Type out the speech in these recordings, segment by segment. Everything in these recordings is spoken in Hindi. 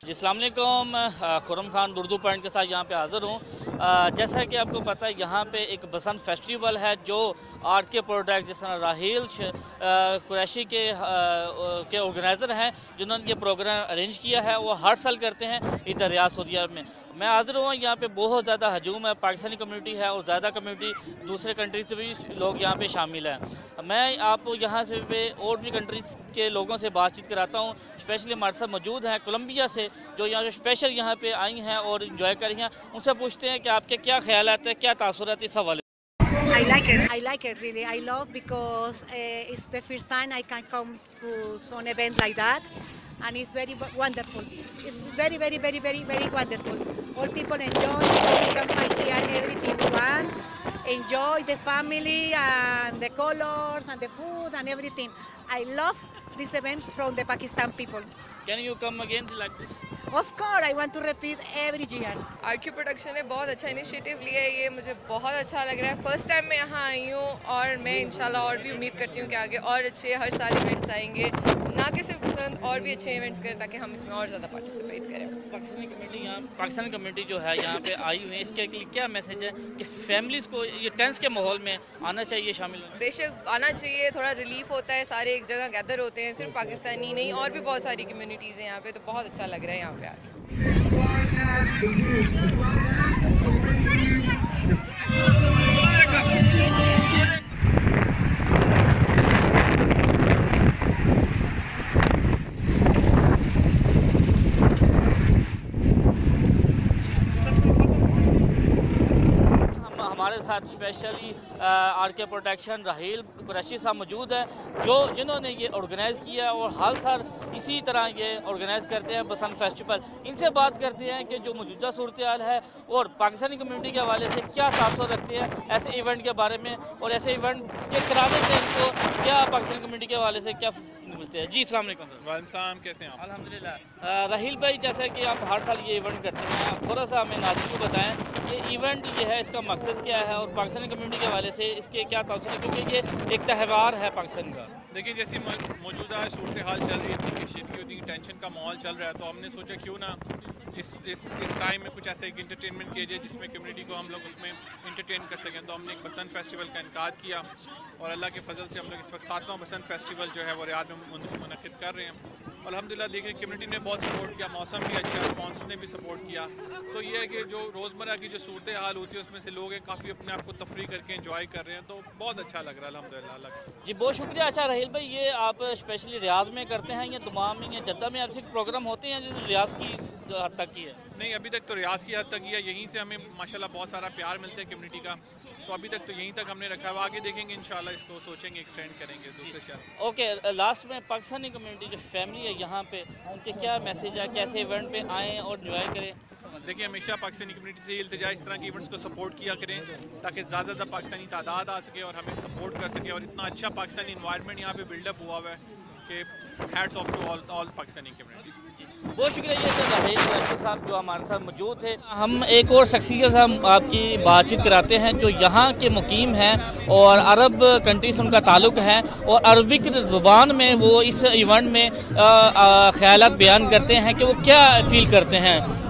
जी अस्सलाम वालेकुम। खुर्रम खान उर्दू पॉइंट के साथ यहाँ पे हाज़िर हूँ। जैसा कि आपको पता है यहाँ पे एक बसंत फेस्टिवल है जो आर्ट के प्रोडक्ट जिस तरह राहील कुरैशी के ऑर्गेनाइज़र हैं जिन्होंने ये प्रोग्राम अरेंज किया है। वो हर साल करते हैं इधर रियाद सऊदी अरब में। मैं हाज़िर हुआ, यहाँ पे बहुत ज़्यादा हजूम है, पाकिस्तानी कम्युनिटी है और ज़्यादा कम्युनिटी दूसरे कंट्री से भी लोग यहाँ पे शामिल हैं। मैं आपको यहाँ से पे और भी कंट्रीज़ के लोगों से बातचीत कराता हूँ। स्पेशली हमारे साथ मौजूद हैं कोलंबिया से जो यहाँ स्पेशल यहाँ पे आई हैं और इंजॉय कर रही हैं। उनसे पूछते हैं कि आपके क्या ख्यालात हैं, क्या तासुरात इस हवाले। I like it. I like it really. I love because it's the first time I can come to some event like that, and it's very wonderful. It's very, very, very, very, very wonderful. All people enjoy. You can find here everything you want. Enjoy the family and the colors and the food and everything. I love this event from the Pakistan people. Can you come again like this? Of course, I want to repeat every year. RQ production ने बहुत अच्छा इनिशिएटिव लिया है, ये मुझे बहुत अच्छा लग रहा है। फर्स्ट टाइम मैं यहाँ आई हूँ और मैं इंशाल्लाह और भी उम्मीद करती हूँ कि आगे और अच्छे हर साल इवेंट्स आएंगे, ना कि सिर्फ पसंद और भी अच्छे इवेंट्स करें ताकि हम इसमें और ज़्यादा पार्टिसिपेट करें। पाकिस्तानी कम्युनिटी जो है यहाँ पे आई हुई है, इसके लिए क्या मैसेज है कि फैमिलीज़ को ये टेंस के माहौल में आना चाहिए, शामिल होना? बेशक आना चाहिए, थोड़ा रिलीफ होता है, सारे एक जगह गैदर होते हैं, सिर्फ पाकिस्तानी नहीं और भी बहुत सारी कम्युनिटीज़ हैं यहाँ पे, तो बहुत अच्छा लग रहा है यहाँ पे आके। हमारे साथ स्पेशली आरके प्रोटेक्शन राहील कुरैशी साहब मौजूद हैं जिन्होंने ये ऑर्गेनाइज़ किया और हर साल इसी तरह ये ऑर्गेनाइज़ करते हैं बसंत फेस्टिवल। इनसे बात करते हैं कि जो मौजूदा सूरत हाल है और पाकिस्तानी कम्युनिटी के हवाले से क्या तासुर रखते हैं ऐसे इवेंट के बारे में और ऐसे इवेंट के कराने से इनको क्या पाकिस्तानी कम्युनिटी के हवाले से क्या मिलते हैं। जी अस्सलाम वालेकुम। वालेकुम, कैसे हैं आप? अल्हम्दुलिल्लाह। राहील भाई, जैसा कि आप हर साल ये इवेंट करते हैं, आप थोड़ा सा हमें नाज़रीन को बताएं ये इवेंट ये है, इसका मकसद क्या है और पाकिस्तानी कम्युनिटी के हवाले से इसके क्या तासुर है, क्योंकि ये एक त्यौहार है पाकिस्तान का। देखिए, जैसी मौजूदा सूरत हाल चल रही है, इतनी कशीदगी, इतनी टेंशन का माहौल चल रहा है, तो हमने सोचा क्यों ना इस टाइम में कुछ ऐसे एक इंटरटेनमेंट किया जाए जिसमें कम्युनिटी को हम लोग उसमें इंटरटेन कर सकें। तो हमने एक बसंत फेस्टिवल का इनकाद किया और अल्लाह के फजल से हम लोग इस वक्त 7वां बसंत फेस्टिवल जो है वो रियाद में मुनक़िद कर रहे हैं। अल्हम्दुलिल्लाह देखिए कम्युनिटी ने बहुत सपोर्ट किया, मौसम भी अच्छा, स्पॉन्सर ने भी सपोर्ट किया। तो ये है कि जो रोज़मर्रा की जो सूरत हाल होती है उसमें से लोग काफ़ी अपने आप को तफरीह करके एंजॉय कर रहे हैं, तो बहुत अच्छा लग रहा है अल्हम्दुलिल्लाह। जी बहुत शुक्रिया। अच्छा राहील भाई, ये आप स्पेशली रियाद में करते हैं या दमाम में या जद्दा में आपसे प्रोग्राम होते हैं जो रियाज की हद तक की है? नहीं, अभी तक तो रियाज की हद तक ही है, यहीं से हमें माशाल्लाह बहुत सारा प्यार मिलता है कम्युनिटी का, तो अभी तक तो यहीं तक हमने रखा है। आगे देखेंगे इंशाल्लाह, इसको सोचेंगे एक्सटेंड करेंगे दूसरे शहर। ओके, लास्ट में पाकिस्तानी कम्युनिटी जो फैमिली है यहाँ पे, उनके क्या मैसेज है, कैसे इवेंट पे आएँ और इंजॉय करें? देखिए, हमेशा पाकिस्तानी कम्युनिटी से इल्तिजा इस तरह के इवेंट्स को सपोर्ट किया करें ताकि ज़्यादा पाकिस्तानी तादाद आ सके और हमें सपोर्ट कर सके। और इतना अच्छा पाकिस्तानी इन्वायरमेंट यहाँ पे बिल्डअप हुआ हुआ है कि hats off to all Pakistani community. बहुत शुक्रिया। ये तो राहील कुरैशी साहब जो हमारे साथ मौजूद थे। हम एक और शख्सियत के साथ आपकी बातचीत कराते हैं जो यहाँ के मुकीम हैं और अरब कंट्री से उनका ताल्लुक़ है और अरबिक ज़ुबान में वो इस इवेंट में ख़यालात बयान करते हैं कि वो क्या फ़ील करते हैं।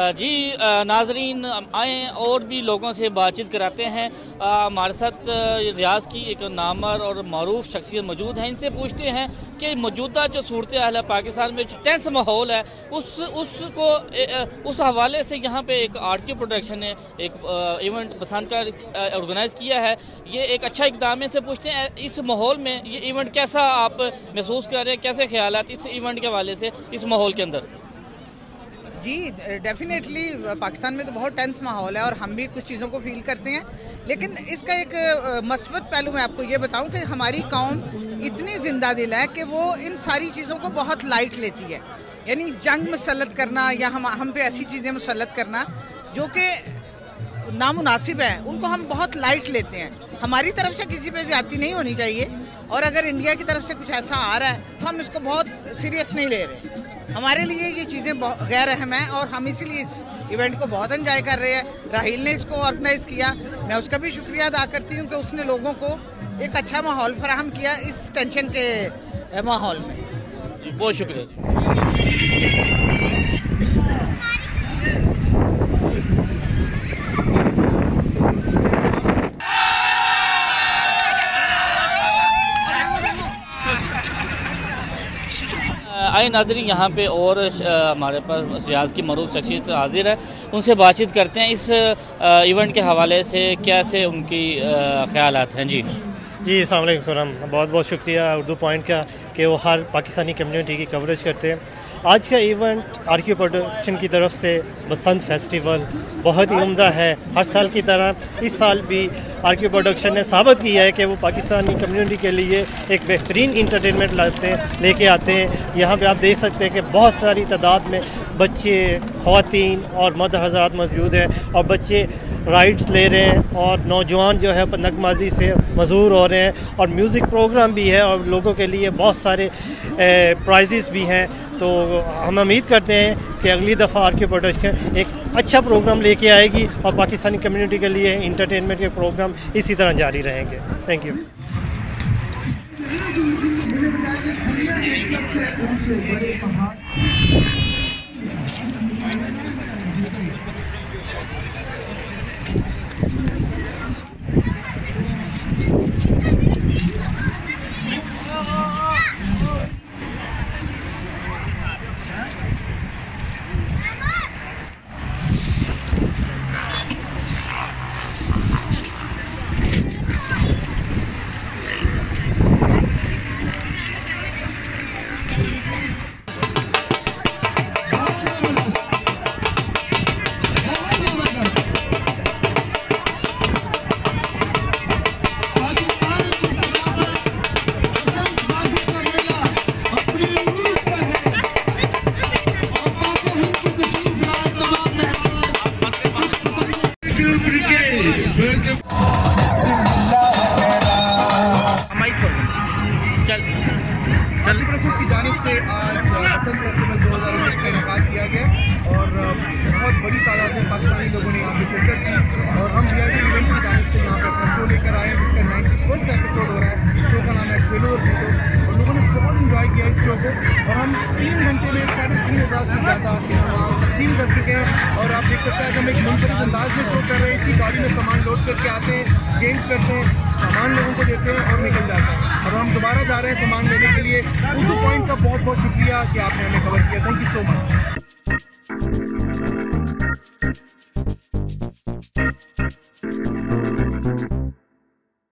जी नाजरीन, आए और भी लोगों से बातचीत कराते हैं। हमारे साथ रियाज की एक नामवर और मरूफ शख्सियत मौजूद है। इनसे पूछते हैं कि मौजूदा जो सूरत हाल है पाकिस्तान में, जो टेंस माहौल है, उस हवाले से यहाँ पे एक आर्ट की प्रोडक्शन ने एक इवेंट बसंत का ऑर्गेनाइज़ किया है। ये एक अच्छा इक़दाम है। इनसे पूछते हैं इस माहौल में ये इवेंट कैसा आप महसूस कर रहे हैं, कैसे ख्यालात इस इवेंट के हवाले से इस माहौल के अंदर? जी डेफिनेटली पाकिस्तान में तो बहुत टेंस माहौल है और हम भी कुछ चीज़ों को फील करते हैं, लेकिन इसका एक मस्बत पहलू मैं आपको ये बताऊं कि हमारी कौम इतनी जिंदा दिल है कि वो इन सारी चीज़ों को बहुत लाइट लेती है। यानी जंग मुसल्लत करना या हम पे ऐसी चीज़ें मुसल्लत करना जो कि नामुनासिब है, उनको हम बहुत लाइट लेते हैं। हमारी तरफ से किसी पे ज़्यादती नहीं होनी चाहिए, और अगर इंडिया की तरफ से कुछ ऐसा आ रहा है तो हम इसको बहुत सीरियस नहीं ले रहे। हमारे लिए ये चीज़ें गैर अहम हैं और हम इसीलिए इस इवेंट को बहुत एंजॉय कर रहे हैं। राहील ने इसको ऑर्गेनाइज़ किया, मैं उसका भी शुक्रिया अदा करती हूँ कि उसने लोगों को एक अच्छा माहौल फराहम किया इस टेंशन के माहौल में। जी बहुत शुक्रिया जी। आए नाज़रीन, यहाँ पे और हमारे पास रियाज की मरूफ शख्सियत हाजिर है। उनसे बातचीत करते हैं इस इवेंट के हवाले से, कैसे उनकी ख्यालात हैं। जी अस्सलाम वालेकुम। बहुत बहुत शुक्रिया उर्दू पॉइंट का कि वो हर पाकिस्तानी कम्युनिटी की कवरेज करते हैं। आज का इवेंट आरक्यू प्रोडक्शन की तरफ से बसंत फेस्टिवल बहुत ही उम्दा है। हर साल की तरह इस साल भी आरक्यू प्रोडक्शन ने साबित किया है कि वो पाकिस्तानी कम्युनिटी के लिए एक बेहतरीन इंटरटेनमेंट लेके आते हैं। यहाँ पे आप देख सकते हैं कि बहुत सारी तादाद में बच्चे, ख़वातीन और मर्द हज़रात मौजूद हैं, और बच्चे राइड्स ले रहे हैं और नौजवान जो है नगमाजी से मज़ूर हो रहे हैं, और म्यूज़िक प्रोग्राम भी है और लोगों के लिए बहुत सारे प्राइजेस भी हैं। तो हम उम्मीद करते हैं कि अगली दफ़ा आरक्यू प्रोडक्शन एक अच्छा प्रोग्राम लेके आएगी और पाकिस्तानी कम्युनिटी के लिए इंटरटेनमेंट के प्रोग्राम इसी तरह जारी रहेंगे। Thank you. की जानिब से आज बसंत फेस्टिवल 2019 का इनेकाद किया गया और बहुत बड़ी तादाद में पाकिस्तानी लोगों ने यहाँ पे शिरकत की, और हम VIP इवेंट की जानिब से यहाँ पे अपना शो लेकर आए हैं, जिसका 91st एपिसोड हो रहा है। शो का नाम है खेलो और जीतो, और लोगों ने बहुत इंजॉय किया इस शो को, और हम 3 घंटे में 3,500 से ज़्यादा इनाम तकसीम कर चुके हैं। और आप देख सकते हैं कि हम एक मुनफरिद अंदाज में शो कर रहे हैं। इसी गाड़ी में सामान लोड करके आते हैं, गेम्स करते हैं, सामान लोगों को देते हैं और निकल जाते हैं। और हम दोबारा जा रहे हैं सामान लेने के लिए। उर्दू पॉइंट का बहुत बहुत शुक्रिया कि आपने हमें कवर किया। Thank you so much.